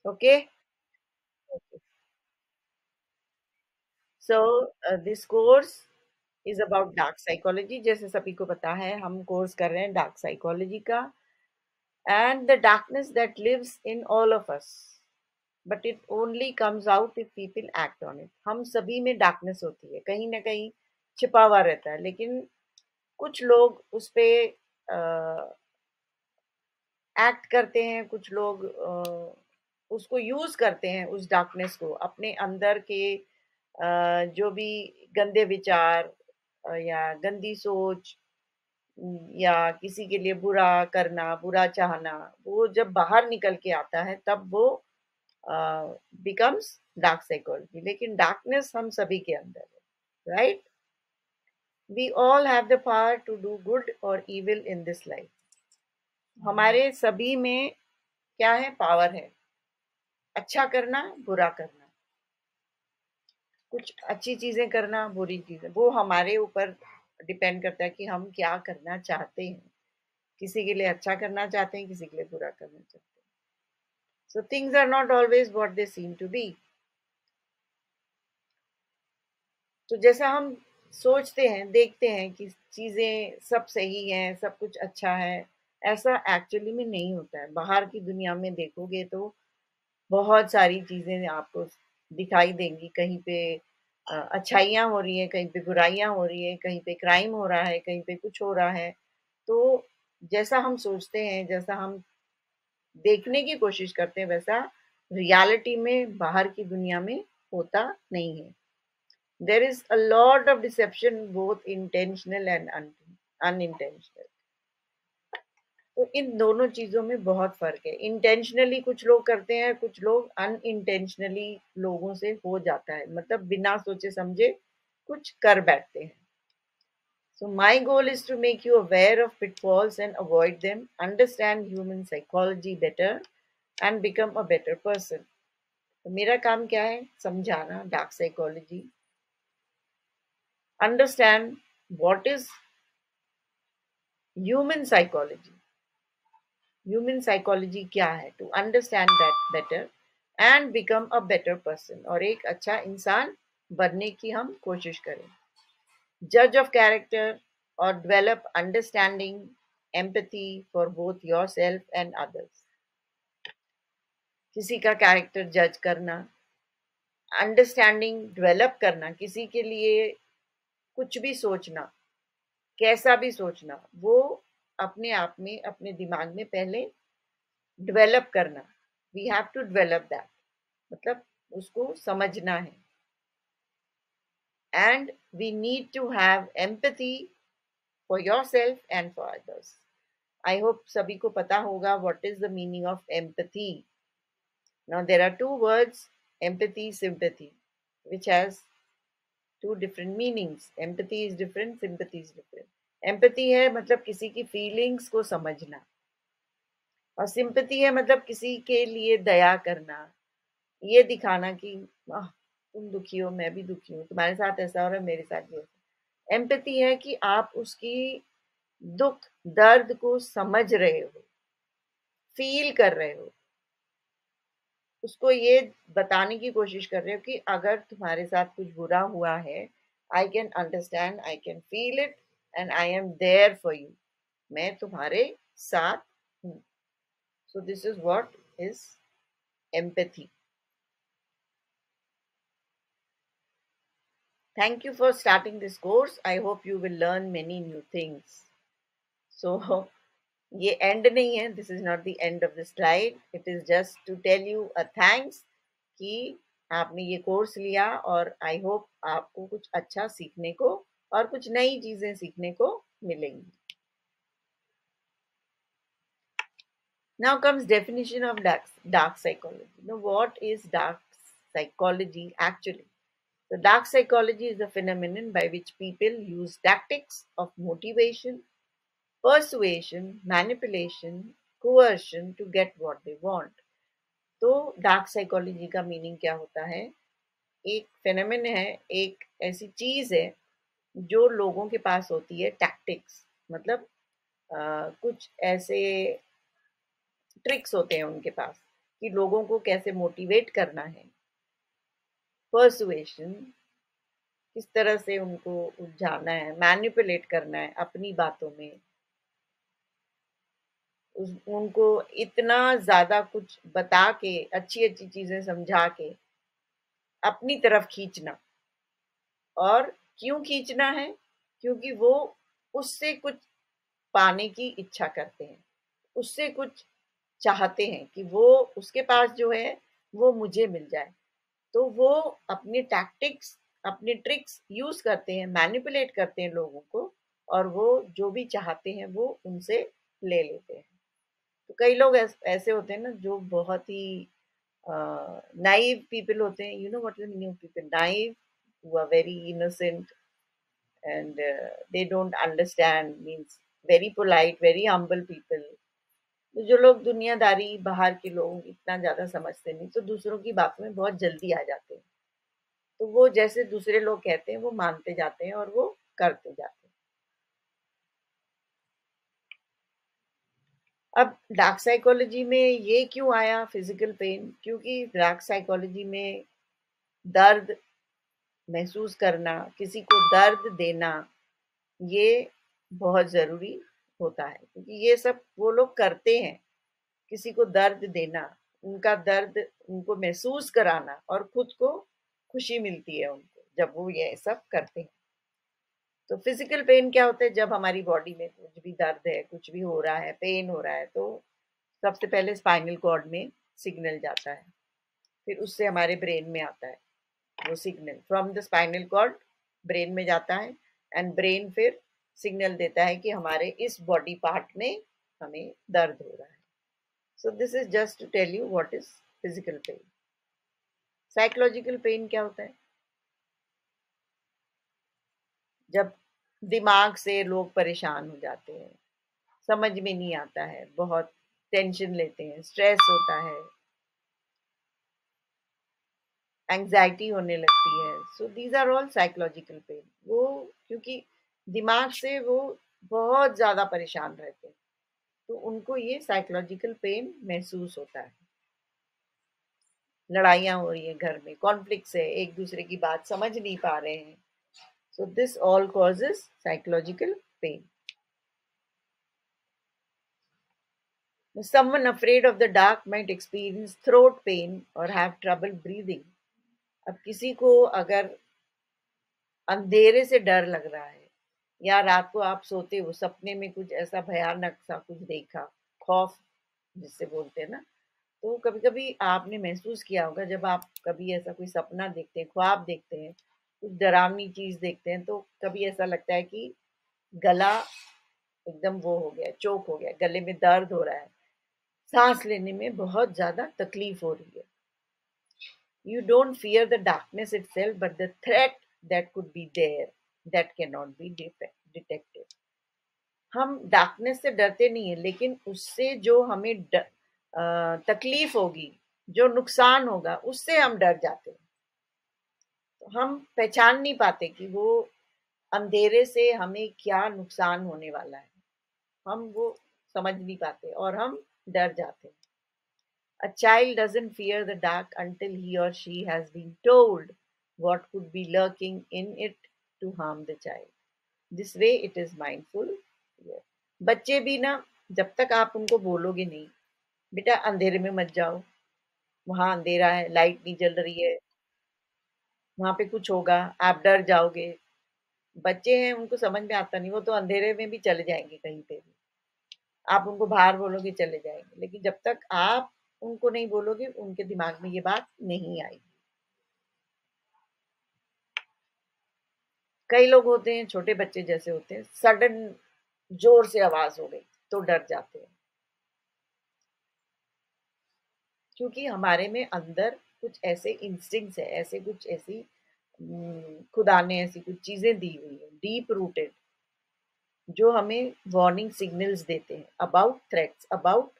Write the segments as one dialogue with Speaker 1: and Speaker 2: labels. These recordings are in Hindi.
Speaker 1: Okay. So this course is about dark psychology. जैसे सभी को पता है हम कोर्स कर रहे हैं डार्क साइकोलॉजी का, and the darkness that lives in all of us, but it only comes out if people act on it. हम सभी में डार्कनेस होती है, कहीं ना कहीं छिपा हुआ रहता है, लेकिन कुछ लोग उस पे एक्ट करते हैं, कुछ लोग उसको यूज करते हैं, उस डार्कनेस को अपने अंदर के जो भी गंदे विचार या गंदी सोच, या किसी के लिए बुरा करना, बुरा चाहना, वो जब बाहर निकल के आता है तब वो बिकम्स डार्क साइकोलॉजी. लेकिन डार्कनेस हम सभी के अंदर है, right? We all have the power to do good और इविल इन दिस लाइफ. हमारे सभी में क्या है? पावर है. अच्छा करना, बुरा करना, कुछ अच्छी चीजें करना, बुरी चीजें, वो हमारे ऊपर डिपेंड करता है कि हम क्या करना चाहते हैं. किसी के लिए अच्छा करना चाहते हैं, किसी के लिए बुरा करना चाहते हैं. So things are not always what they seem to be. तो जैसा हम सोचते हैं, देखते हैं कि चीजें सब सही हैं, सब कुछ अच्छा है, ऐसा एक्चुअली में नहीं होता है. बाहर की दुनिया में देखोगे तो बहुत सारी चीजें आपको दिखाई देंगी. कहीं पे अच्छाइयाँ हो रही है, कहीं पे बुराइयां हो रही है, कहीं पे क्राइम हो रहा है, कहीं पे कुछ हो रहा है. तो जैसा हम सोचते हैं, जैसा हम देखने की कोशिश करते हैं, वैसा रियलिटी में बाहर की दुनिया में होता नहीं है. There is a lot of deception, both intentional and unintentional. तो इन दोनों चीजों में बहुत फर्क है. इंटेंशनली कुछ लोग करते हैं, कुछ लोग अनइंटेंशनली लोगों से हो जाता है, मतलब बिना सोचे समझे कुछ कर बैठते हैं. So my goal is to make you aware of pitfalls and avoid them, understand human psychology better, and become a better person. तो मेरा काम क्या है? समझाना dark psychology, understand what is human psychology. Human psychology क्या है, to understand that better and become a better person, और एक अच्छा इंसान बनने की हम कोशिश करें. Judge of character or develop understanding, empathy for both yourself and others. किसी का कैरेक्टर जज करना, अंडरस्टैंडिंग डेवलप करना, किसी के लिए कुछ भी सोचना, कैसा भी सोचना, वो अपने आप में, अपने दिमाग में पहले डेवलप करना. We have to develop that, मतलब उसको समझना है. And we need to have empathy for yourself and for others. I hope सभी को पता होगा what is the meaning of empathy. Now there are two words, empathy, sympathy, which has two different meanings. Empathy is different, sympathy is different. Empathy है मतलब किसी की feelings को समझना, और sympathy है मतलब किसी के लिए दया करना, ये दिखाना कि तुम दुखी हो, मैं भी दुखी हूँ, तुम्हारे साथ ऐसा हो रहा है, मेरे साथ भी ऐसा. एम्पैथी है कि आप उसकी दुख दर्द को समझ रहे हो, फील कर रहे हो, उसको ये बताने की कोशिश कर रहे हो कि अगर तुम्हारे साथ कुछ बुरा हुआ है, I can understand, I can feel it, and I am there for you. मैं तुम्हारे साथ हूँ. So this is what is empathy. Thank you for starting this course. I hope you will learn many new things. So ये एंड नहीं है. This is not the end of the slide. It is just to tell you a thanks कि आपने ये कोर्स लिया, और आई होप आपको कुछ अच्छा सीखने को और कुछ नई चीजें सीखने को मिलेंगी. Now comes definition of dark psychology. Now what is dark psychology actually? The dark psychology is a phenomenon by which people use tactics of motivation, persuasion, manipulation, coercion to get what they want. तो डार्क साइकोलॉजी का मीनिंग क्या होता है? एक फेनोमेन है, एक ऐसी चीज है जो लोगों के पास होती है, टैक्टिक्स, मतलब कुछ ऐसे ट्रिक्स होते हैं उनके पास कि लोगों को कैसे मोटिवेट करना है, पर्सुएशन, किस तरह से उनको उलझाना है, मैनिपुलेट करना है अपनी बातों में, उनको इतना ज्यादा कुछ बता के, अच्छी अच्छी चीजें समझा के अपनी तरफ खींचना। और क्यों खींचना है? क्योंकि वो उससे कुछ पाने की इच्छा करते हैं, उससे कुछ चाहते हैं कि वो उसके पास जो है वो मुझे मिल जाए। तो वो अपने टैक्टिक्स, अपने ट्रिक्स यूज करते हैं, मैनिपुलेट करते हैं लोगों को, और वो जो भी चाहते हैं वो उनसे ले लेते हैं। तो कई लोग ऐसे होते हैं ना जो बहुत ही नाइव पीपल होते हैं। You know what is the meaning of people naive? who are very innocent and they don't understand, means very polite, very humble people। तो जो लोग दुनियादारी, बाहर के लोग इतना ज्यादा समझते नहीं, तो दूसरों की बातों में बहुत जल्दी आ जाते हैं। तो वो जैसे दूसरे लोग कहते हैं वो मानते जाते हैं और वो करते जाते हैं। अब डार्क साइकोलॉजी में ये क्यों आया फिजिकल पेन? क्योंकि डार्क साइकोलॉजी में दर्द महसूस करना, किसी को दर्द देना, ये बहुत जरूरी होता है, क्योंकि ये सब वो लोग करते हैं। किसी को दर्द देना, उनका दर्द उनको महसूस कराना, और खुद को खुशी मिलती है उनको जब वो ये सब करते हैं। तो फिजिकल पेन क्या होता है? जब हमारी बॉडी में कुछ भी दर्द है, कुछ भी हो रहा है, पेन हो रहा है, तो सबसे पहले स्पाइनल कॉर्ड में सिग्नल जाता है, फिर उससे हमारे ब्रेन में आता है वो signal. From the spinal cord brain में जाता है, एंड ब्रेन फिर सिग्नल देता है कि हमारे इस बॉडी पार्ट में हमें दर्द हो रहा है। So this is just to tell you what is physical pain. Psychological pain क्या होता है? जब दिमाग से लोग परेशान हो जाते हैं, समझ में नहीं आता है, बहुत टेंशन लेते हैं, स्ट्रेस होता है, एंजाइटी होने लगती है। So these are all psychological pain. वो क्योंकि दिमाग से वो बहुत ज्यादा परेशान रहते हैं, तो उनको ये साइकोलॉजिकल पेन महसूस होता है। लड़ाइयाँ हो रही है घर में, कॉन्फ्लिक्ट्स है, एक दूसरे की बात समझ नहीं पा रहे हैं, so this all causes psychological pen. Someone afraid of the dark might experience throat pain or have trouble breathing। अब किसी को अगर अंधेरे से डर लग रहा है, या रात को आप सोते हो सपने में कुछ ऐसा भयानक सा कुछ देखा, खौफ जिससे बोलते हैं ना, तो कभी कभी आपने महसूस किया होगा, जब आप कभी ऐसा कोई सपना देखते हैं, ख्वाब देखते हैं, कुछ डरावनी चीज देखते हैं, तो कभी ऐसा लगता है कि गला एकदम वो हो गया, चोक हो गया, गले में दर्द हो रहा है, सांस लेने में बहुत ज्यादा तकलीफ हो रही है। You don't fear the darkness itself, but the threat that could be there, that cannot be detected। हम डार्कनेस से डरते नहीं है, लेकिन उससे जो हमें तकलीफ होगी, जो नुकसान होगा, उससे हम डर जाते हैं। तो हम पहचान नहीं पाते कि वो अंधेरे से हमें क्या नुकसान होने वाला है, हम वो समझ नहीं पाते और हम डर जाते हैं। A child doesn't fear the dark until he or she has been told what could be lurking in it to harm the child. This way it is mindful fear। बच्चे भी ना, जब तक आप उनको बोलोगे नहीं, बेटा अंधेरे में मत जाओ, वहां अंधेरा है, लाइट नहीं जल रही है, वहां पे कुछ होगा, आप डर जाओगे। बच्चे हैं, उनको समझ में आता नहीं, वो तो अंधेरे में भी चले जाएंगे कहीं पे भी। आप उनको बाहर बोलोगे चले जाएंगे, लेकिन जब तक आप उनको नहीं बोलोगे, उनके दिमाग में ये बात नहीं आएगी। कई लोग होते हैं, छोटे बच्चे जैसे होते हैं, सडन जोर से आवाज हो गई तो डर जाते हैं, क्योंकि हमारे में अंदर कुछ ऐसे इंस्टिंक्ट्स है, ऐसे कुछ ऐसी खुदा ने ऐसी कुछ चीजें दी हुई है, डीप रूटेड, जो हमें वार्निंग सिग्नल्स देते हैं अबाउट थ्रेट्स, अबाउट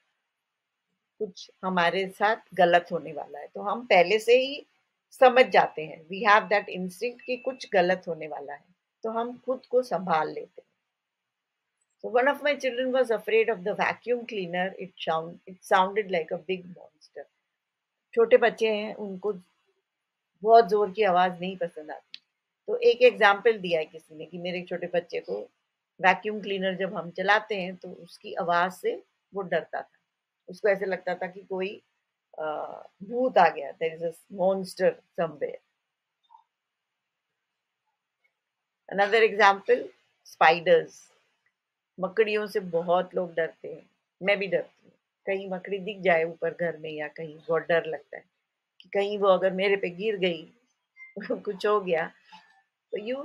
Speaker 1: कुछ हमारे साथ गलत होने वाला है। तो हम पहले से ही समझ जाते हैं, वी हैव दैट इंस्टिंक्ट कि कुछ गलत होने वाला है, तो हम खुद को संभाल लेते हैं। So one of my children was afraid of the vacuum cleaner। It sounded like a big monster। छोटे बच्चे हैं, उनको बहुत ज़ोर की आवाज़ नहीं पसंद आती। तो एक एग्ज़ाम्पल दिया है किसी ने कि मेरे एक छोटे बच्चे को वैक्यूम क्लीनर जब हम चलाते हैं तो उसकी आवाज़ से वो डरता था। उसको ऐसे लगता था कि कोई अ, भूत आ गया, there is a monster somewhere. Another example, spiders. मकड़ियों से बहुत लोग डरते हैं, मैं भी डरती हूँ। कहीं मकड़ी दिख जाए ऊपर घर में या कहीं, बहुत डर लगता है कि कहीं वो अगर मेरे पे गिर गई कुछ हो गया, तो यू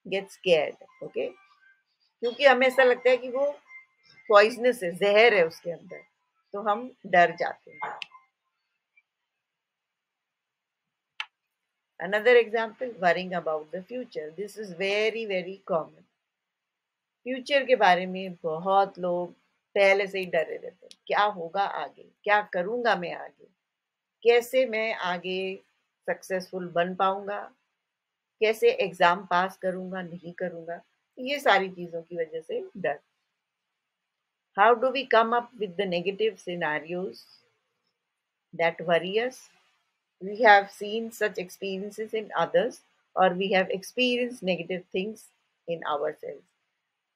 Speaker 1: गेट स्कैर्ड, ओके। क्योंकि हमें ऐसा लगता है कि वो पॉइजनस है, जहर है उसके अंदर, तो हम डर जाते हैं। Another example, worrying about the future. This is very very common. Future के बारे में बहुत लोग पहले से ही डरे रहते हैं, क्या होगा आगे, क्या करूंगा मैं आगे, कैसे मैं आगे सक्सेसफुल बन पाऊंगा, कैसे एग्जाम पास करूंगा नहीं करूंगा, ये सारी चीजों की वजह से डर। How do we come up with the negative scenarios that worry us? We have seen such experiences in others, or we have experienced negative things in ourselves.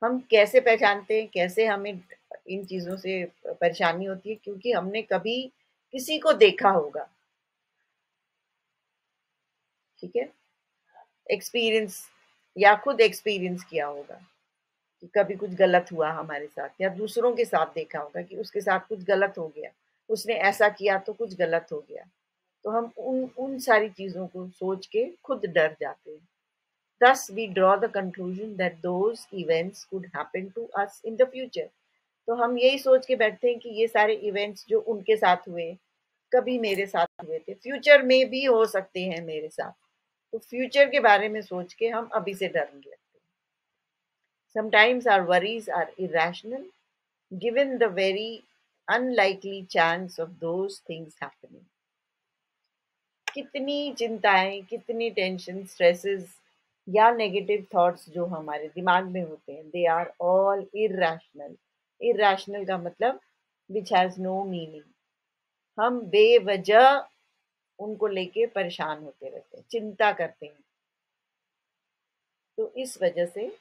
Speaker 1: हम कैसे पहचानते हैं, कैसे हमें इन चीज़ों से परेशानी होती है? क्योंकि हमने कभी किसी को देखा होगा, ठीक है? एक्सपीरियंस, या खुद एक्सपीरियंस किया होगा कि कभी कुछ गलत हुआ हमारे साथ, या दूसरों के साथ देखा होगा कि उसके साथ कुछ गलत हो गया, उसने ऐसा किया तो कुछ गलत हो गया। तो हम उन उन सारी चीज़ों को सोच के खुद डर जाते हैं। Thus, we draw the conclusion that those events could happen to us in the future. तो हम यही सोच के बैठते हैं कि ये सारे इवेंट्स जो उनके साथ हुए, कभी मेरे साथ हुए थे, फ्यूचर में भी हो सकते हैं मेरे साथ। तो फ्यूचर के बारे में सोच के हम अभी से डरने लगते हैं। Sometimes our worries are irrational, given the very unlikely chance of those things happening. कितनी चिंताएं, कितनी टेंशन, स्ट्रेसेस या नेगेटिव थॉट्स जो हमारे दिमाग में होते हैं, they are all irrational. Irrational का मतलब विच हैज नो मीनिंग। हम बेवजह उनको लेके परेशान होते रहते हैं, चिंता करते हैं, तो इस वजह से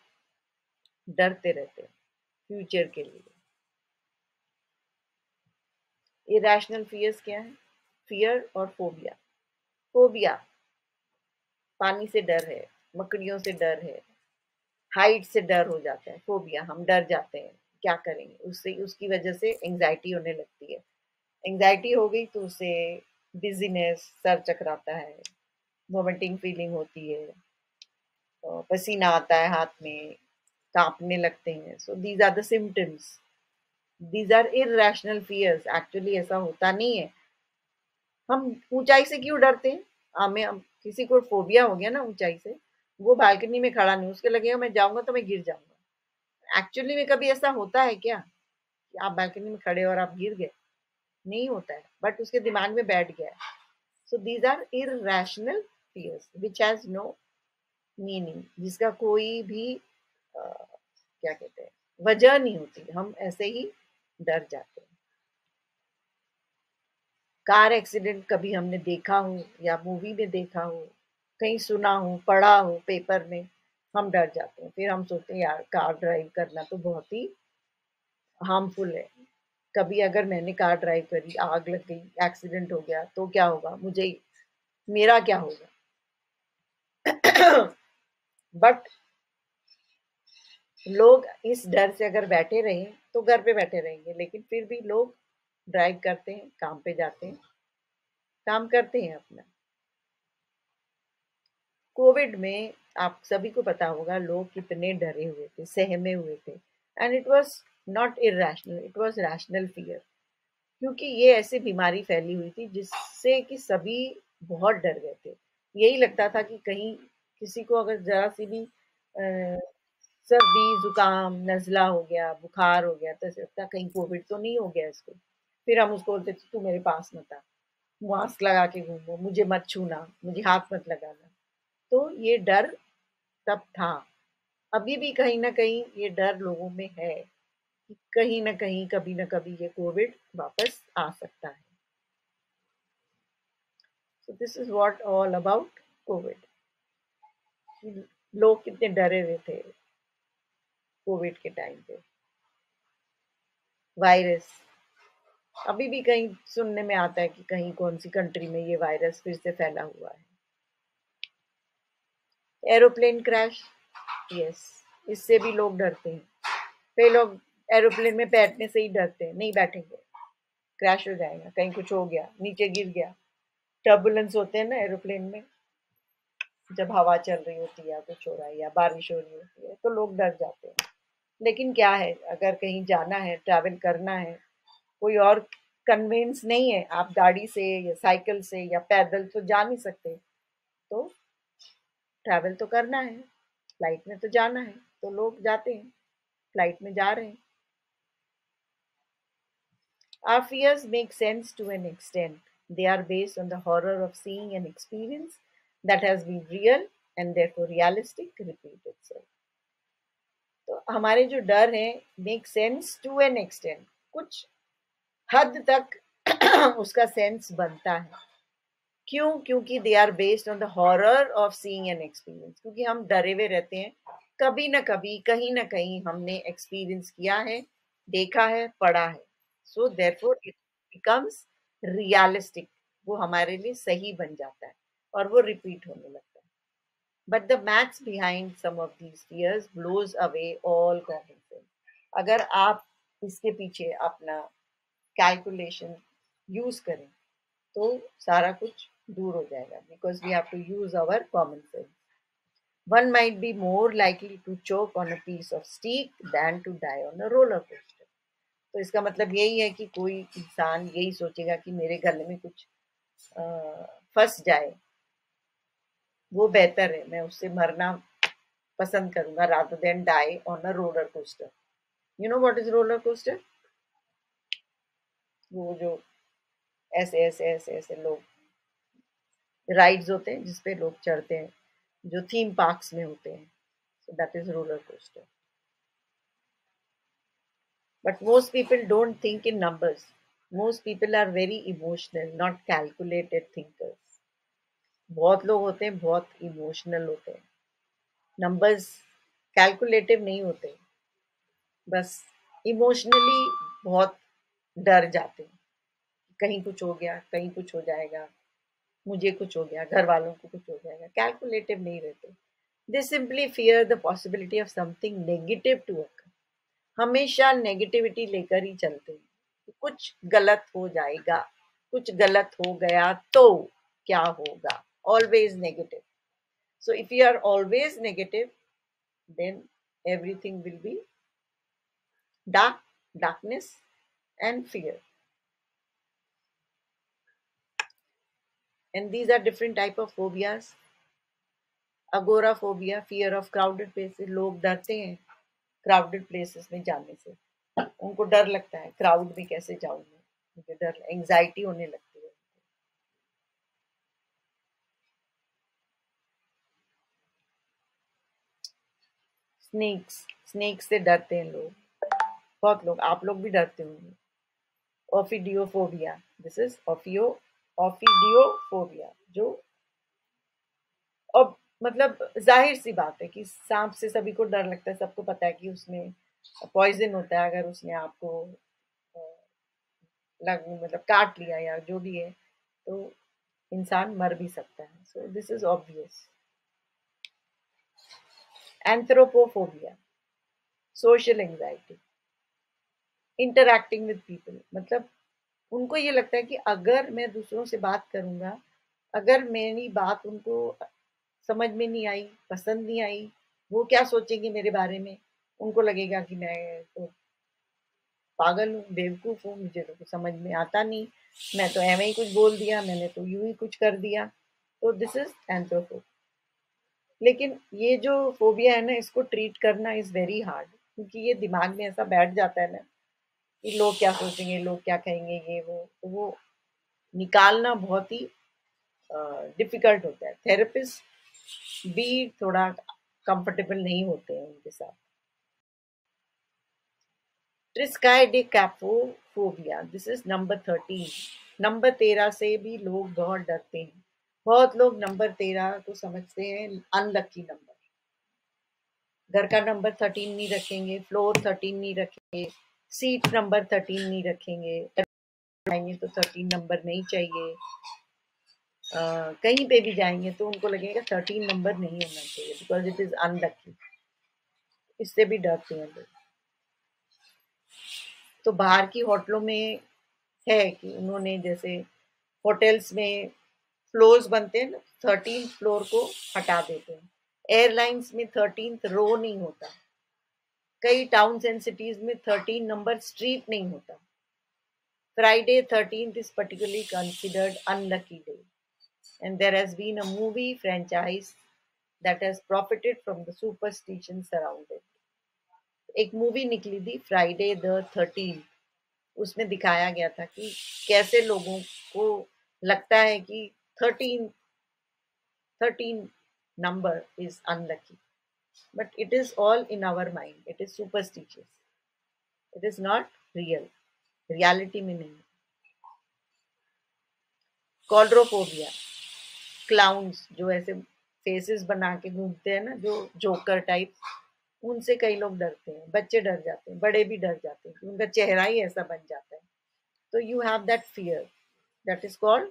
Speaker 1: डरते रहते हैं फ्यूचर के लिए। इरेशनल फियर्स क्या है? फियर और फोबिया। फोबिया, पानी से डर है, मकड़ियों से डर है, हाइट से डर हो जाता है, फोबिया, हम डर जाते हैं, क्या करेंगे, उससे उसकी वजह से एंजाइटी होने लगती है। एंजाइटी हो गई तो उससे डिजीनेस, सर चकराता है, वोमिटिंग फीलिंग होती है, पसीना आता है हाथ में, कांपने लगते हैं। So these are the symptoms, these are irrational fears. Actually ऐसा होता नहीं है। हम ऊंचाई से क्यों डरते हैं? हमें किसी को फोबिया हो गया ना ऊंचाई से, वो बालकनी में खड़ा नहीं, उसके लगेगा मैं जाऊंगा तो मैं गिर जाऊंगा। एक्चुअली में कभी ऐसा होता है क्या कि आप बालकनी में खड़े और आप गिर गए? नहीं होता है, बट उसके दिमाग में बैठ गया है। So these are irrational fears which has no meaning, जिसका कोई भी क्या कहते हैं, वजह नहीं होती, हम ऐसे ही डर जाते हैं। कार एक्सीडेंट कभी हमने देखा हो या मूवी में देखा हो, कहीं सुना हो, पढ़ा हो पेपर में, हम डर जाते हैं। फिर हम सोचते हैं यार कार ड्राइव करना तो बहुत ही हार्मफुल है। कभी अगर मैंने कार ड्राइव करी, आग लग गई, एक्सीडेंट हो गया तो क्या होगा मुझे, मेरा क्या होगा? बट लोग इस डर से अगर बैठे रहे तो घर पे बैठे रहेंगे, लेकिन फिर भी लोग ड्राइव करते हैं, काम पे जाते हैं, काम करते हैं अपना। कोविड में आप सभी को पता होगा लोग कितने डरे हुए थे, सहमे हुए थे, and it was not irrational, it was rational fear. क्योंकि ये ऐसी बीमारी फैली हुई थी जिससे कि सभी बहुत डर गए थे। यही लगता था कि कहीं किसी को अगर जरा सी भी सर्दी, जुकाम, नजला हो गया, बुखार हो गया, तो ऐसा लगता कहीं कोविड तो नहीं हो गया इसको। फिर हम उसको बोलते थे तू मेरे पास मत आ, मास्क लगा के घूमो, मुझे मत छूना, मुझे हाथ मत लगाना। तो ये डर तब था। अभी भी कहीं ना कहीं ये डर लोगों में है कि कहीं ना कहीं, कभी ना कभी ये कोविड वापस आ सकता है। So this is what all about Covid. लोग कितने डरे हुए थे कोविड के टाइम पे। वायरस अभी भी कहीं सुनने में आता है कि कहीं कौन सी कंट्री में ये वायरस फिर से फैला हुआ है। एरोप्लेन क्रैश, यस, इससे भी लोग डरते हैं। कई लोग एरोप्लेन में बैठने से ही डरते हैं, नहीं बैठेंगे, क्रैश हो जाएगा, कहीं कुछ हो गया, नीचे गिर गया। टर्बुलेंस होते हैं ना एरोप्लेन में, जब हवा चल रही होती है या कुछ हो रहा है या बारिश हो रही होती है तो लोग डर जाते हैं। लेकिन क्या है, अगर कहीं जाना है, ट्रैवल करना है, कोई और कन्वेंस नहीं है, आप गाड़ी से या साइकिल से या पैदल तो जा नहीं सकते, तो ट्रैवल तो करना है, फ्लाइट में तो जाना है, तो लोग जाते हैं, फ्लाइट में जा रहे हैं। Our fears make sense to an extent. They are based on the horror of seeing an experience that has been real and therefore realistic repeat itself. तो हमारे जो डर हैं make sense to an extent, कुछ हद तक उसका सेंस बनता है। क्यों? क्योंकि they are based on the horror of seeing an experience, क्योंकि हम डरे हुए रहते हैं, कभी ना कभी कहीं ना कहीं हमने एक्सपीरियंस किया है, देखा है, पढ़ा है। So therefore it becomes realistic, वो हमारे लिए सही बन जाता है और वो रिपीट होने लगता है। But the maths behind some of these fears blows away all common sense. अगर आप इसके पीछे अपना कैलकुलेशन यूज करें तो सारा कुछ दूर हो जाएगा, because we have to use our common sense. One might be more likely to choke on a piece of steak than to die on a roller coaster. तो इसका मतलब यही है कि कोई इंसान यही सोचेगा कि मेरे गले में कुछ फंस जाए, वो बेहतर है, मैं उससे मरना पसंद करूंगा rather than die on a roller coaster. You know what is roller coaster? वो जो ऐसे ऐसे ऐसे ऐसे लोग राइड्स होते हैं जिसपे लोग चढ़ते हैं, जो थीम पार्क्स में होते हैं, so that is roller coaster. But most people don't think in numbers. Most people are very emotional, not calculated thinkers. बहुत लोग होते हैं बहुत इमोशनल होते हैं, नंबर्स कैलकुलेटिव नहीं होते, बस इमोशनली बहुत डर जाते हैं, कहीं कुछ हो गया, कहीं कुछ हो जाएगा, मुझे कुछ हो गया, घर वालों को कुछ हो जाएगा, कैलकुलेटिव नहीं रहते। They simply fear the possibility of something negative to occur, हमेशा नेगेटिविटी लेकर ही चलते हैं, कुछ गलत हो जाएगा, कुछ गलत हो गया तो क्या होगा, always negative. So if you are always negative then everything will be dark, darkness and fear. And these are different type of phobias. Agoraphobia, fear of crowded places, लोग डरते हैं क्राउडेड प्लेसेस में जाने से, उनको डर लगता है क्राउड में कैसे जाऊं मैं, मुझे डर, एंजाइटी होने लगती है। स्नेक्स, स्नेक से डरते हैं लोग, बहुत लोग, आप लोग भी डरते होंगे। ओफिडियोफोबिया, दिस इज ओफिडियोफोबिया, जो और मतलब जाहिर सी बात है कि सांप से सभी को डर लगता है, सबको पता है कि उसमें पॉइजन होता है, अगर उसने आपको लग मतलब काट लिया या जो भी है तो इंसान मर भी सकता है। So this is obvious. Anthropophobia, social anxiety, interacting with people, मतलब उनको ये लगता है कि अगर मैं दूसरों से बात करूंगा, अगर मेरी बात उनको समझ में नहीं आई, पसंद नहीं आई, वो क्या सोचेंगे मेरे बारे में, उनको लगेगा कि मैं तो पागल हूँ, बेवकूफ हूँ, मुझे तो कुछ समझ में आता नहीं, मैं तो ऐਵੇਂ ही कुछ बोल दिया, मैंने तो यूं ही कुछ कर दिया। तो दिस इज एंथ्रोफोबिया। लेकिन ये जो फोबिया है ना, इसको ट्रीट करना इज वेरी हार्ड, क्योंकि ये दिमाग में ऐसा बैठ जाता है ना कि लोग क्या सोचेंगे, लोग क्या कहेंगे, ये वो, तो वो निकालना बहुत ही डिफिकल्ट होता है। थेरेपिस्ट भी थोड़ा कंफर्टेबल नहीं होते हैं उनके साथ। ट्रिस्काइडिकापोफोबिया, दिस इज नंबर 13। नंबर 13 से भी लोग बहुत डरते हैं। बहुत लोग नंबर 13 को समझते हैं अनलकी नंबर। घर का नंबर 13 नहीं रखेंगे, फ्लोर 13 नहीं रखेंगे, सीट नंबर 13 नहीं रखेंगे, जाएंगे तो 13 नंबर नहीं चाहिए। कहीं पे भी जाएंगे तो उनको लगेगा 13 नंबर नहीं होना चाहिए बिकॉज इट इज अनलकी। इससे भी डरते हैं लोग। तो बाहर की होटलों में है कि उन्होंने जैसे होटल्स में फ्लोर्स बनते हैं ना, 13 फ्लोर को हटा देते हैं। एयरलाइंस में 13th रो नहीं होता। कई टाउन्स एंड सिटीज में 13 नंबर स्ट्रीट नहीं होता। Friday 13th is particularly considered unlucky day, and there has been a movie franchise that has profited from the superstition surrounded. एक मूवी निकली थी फ्राइडे द 13th। उसमें दिखाया गया था कि कैसे लोगों को लगता है कि 13 number is unlucky, but it is all in our mind. It is superstitious. It is not real. Reality में नहीं। कॉल्ड्रोफोबिया, क्लाउन्स जो ऐसे फेसेस बना के घूमते हैं ना, जो जोकर टाइप, उनसे कई लोग डरते हैं। बच्चे डर जाते हैं, बड़े भी डर जाते हैं, उनका चेहरा ही ऐसा बन जाता है। तो you have that fear, that is called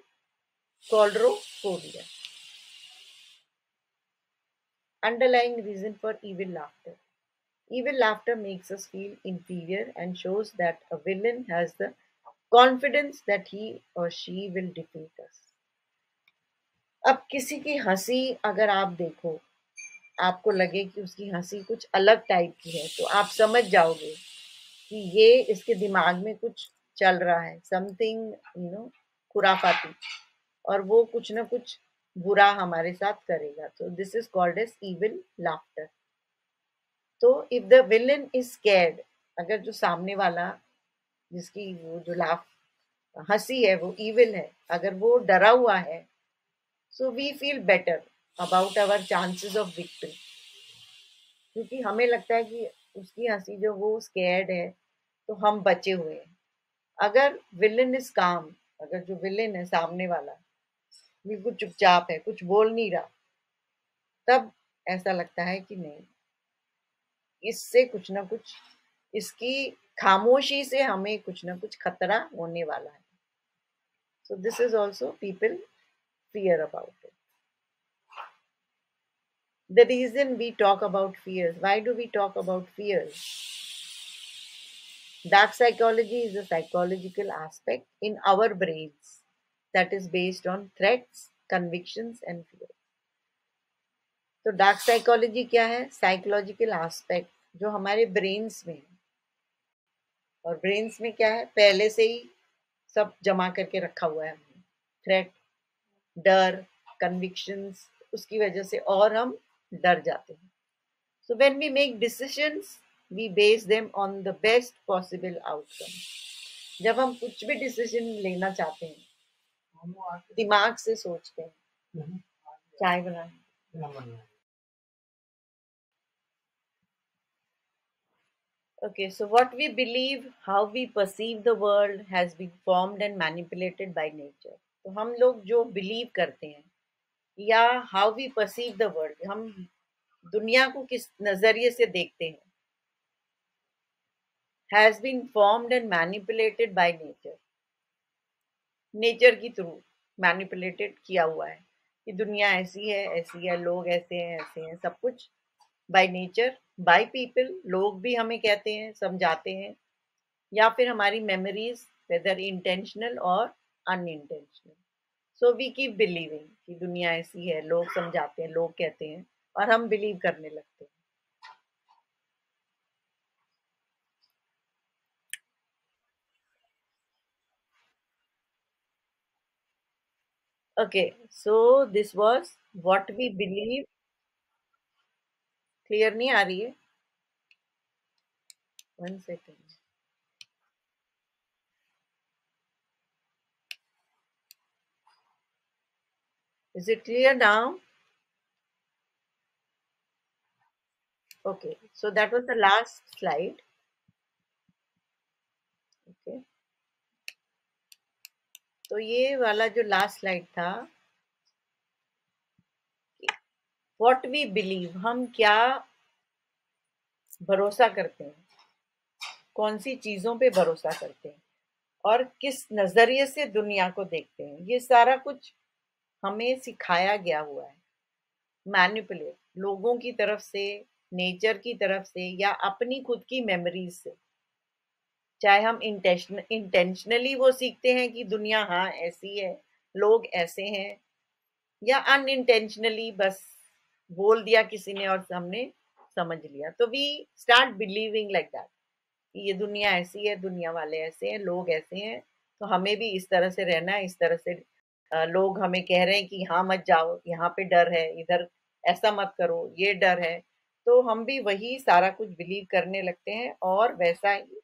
Speaker 1: coldrophobia. Underlying reason for evil laughter. Evil laughter makes us feel inferior and shows that a villain has the confidence that he or she will defeat us. अब किसी की हंसी अगर आप देखो, आपको लगे कि उसकी हंसी कुछ अलग टाइप की है, तो आप समझ जाओगे कि ये इसके दिमाग में कुछ चल रहा है, समथिंग खुराफाती, और वो कुछ ना कुछ बुरा हमारे साथ करेगा। तो this is called as evil laughter. तो if the villain is scared, अगर जो सामने वाला जिसकी वो जो लाफ हंसी है वो इविल है, अगर वो डरा हुआ है, so we feel better about our chances of victory, क्योंकि हमें लगता है कि उसकी हंसी जो वो स्कैर्ड है तो हम बचे हुए हैं। अगर विलन इज काम, अगर जो विलन है सामने वाला बिल्कुल चुपचाप है, कुछ बोल नहीं रहा, तब ऐसा लगता है कि नहीं, इससे कुछ ना कुछ, इसकी खामोशी से हमें कुछ ना कुछ खतरा होने वाला है। So this is also people fear about it. The reason we talk about fears, why do we talk about fears? Dark psychology is a psychological aspect in our brains that is based on threats, convictions and fear. तो डार्क साइकोलॉजी क्या है? साइकोलॉजिकल एस्पेक्ट जो हमारे ब्रेन्स में है। और ब्रेन्स में क्या है? पहले से ही सब जमा करके रखा हुआ है हमने। थ्रेट, डर, कन्विक्शंस, उसकी वजह से और हम डर जाते हैं। So when we make decisions, we base them on the best possible outcome. जब हम कुछ भी डिसीजन लेना चाहते हैं, दिमाग से सोचते हैं। चाय बनाए। Okay, so what we believe, how we perceive the world has been formed and manipulated by nature. तो हम लोग जो बिलीव करते हैं या how we perceive the world, हम दुनिया को किस नजरिए से देखते हैं, has been formed and manipulated by nature. Nature के थ्रू मैनिपुलेटेड किया हुआ है कि दुनिया ऐसी है, लोग ऐसे हैं, सब कुछ बाय नेचर, बाय पीपल। लोग भी हमें कहते हैं, समझाते हैं, या फिर हमारी मेमोरीज, वेदर इंटेंशनल और unintentional. So we keep believing कि दुनिया ऐसी है, लोग समझाते हैं, लोग कहते हैं, और हम बिलीव करने लगते हैं। Okay, so this was what we believe. Clear नहीं आ रही है? One second. Is it clear now? Okay, so that was the last slide. Okay, तो ये वाला जो लास्ट स्लाइड था, व्हाट वी बिलीव, हम क्या भरोसा करते हैं, कौन सी चीजों पे भरोसा करते हैं और किस नजरिए से दुनिया को देखते हैं, ये सारा कुछ हमें सिखाया गया हुआ है। मैनिपुलेट लोगों की तरफ से, नेचर की तरफ से, या अपनी खुद की मेमोरीज से। चाहे हम इंटेंशनली वो सीखते हैं कि दुनिया हाँ ऐसी है, लोग ऐसे हैं, या अनइंटेंशनली बस बोल दिया किसी ने और हमने समझ लिया, तो we start believing like that कि ये दुनिया ऐसी है, दुनिया वाले ऐसे हैं, लोग ऐसे हैं, तो हमें भी इस तरह से रहना है, इस तरह से लोग हमें कह रहे हैं कि यहाँ मत जाओ, यहाँ पे डर है, इधर ऐसा मत करो, ये डर है, तो हम भी वही सारा कुछ बिलीव करने लगते हैं और वैसा ही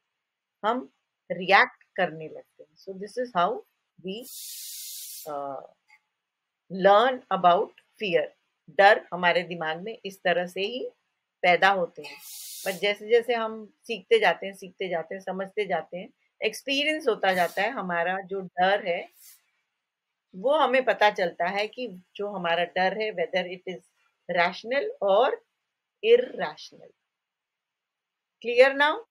Speaker 1: हम रिएक्ट करने लगते हैं। So this is how we learn about fear. डर हमारे दिमाग में इस तरह से ही पैदा होते हैं, पर जैसे जैसे हम सीखते जाते हैं, सीखते जाते हैं, समझते जाते हैं, एक्सपीरियंस होता जाता है, हमारा जो डर है वो हमें पता चलता है कि जो हमारा डर है वेदर इट इज रैशनल और इरैशनल। Clear now?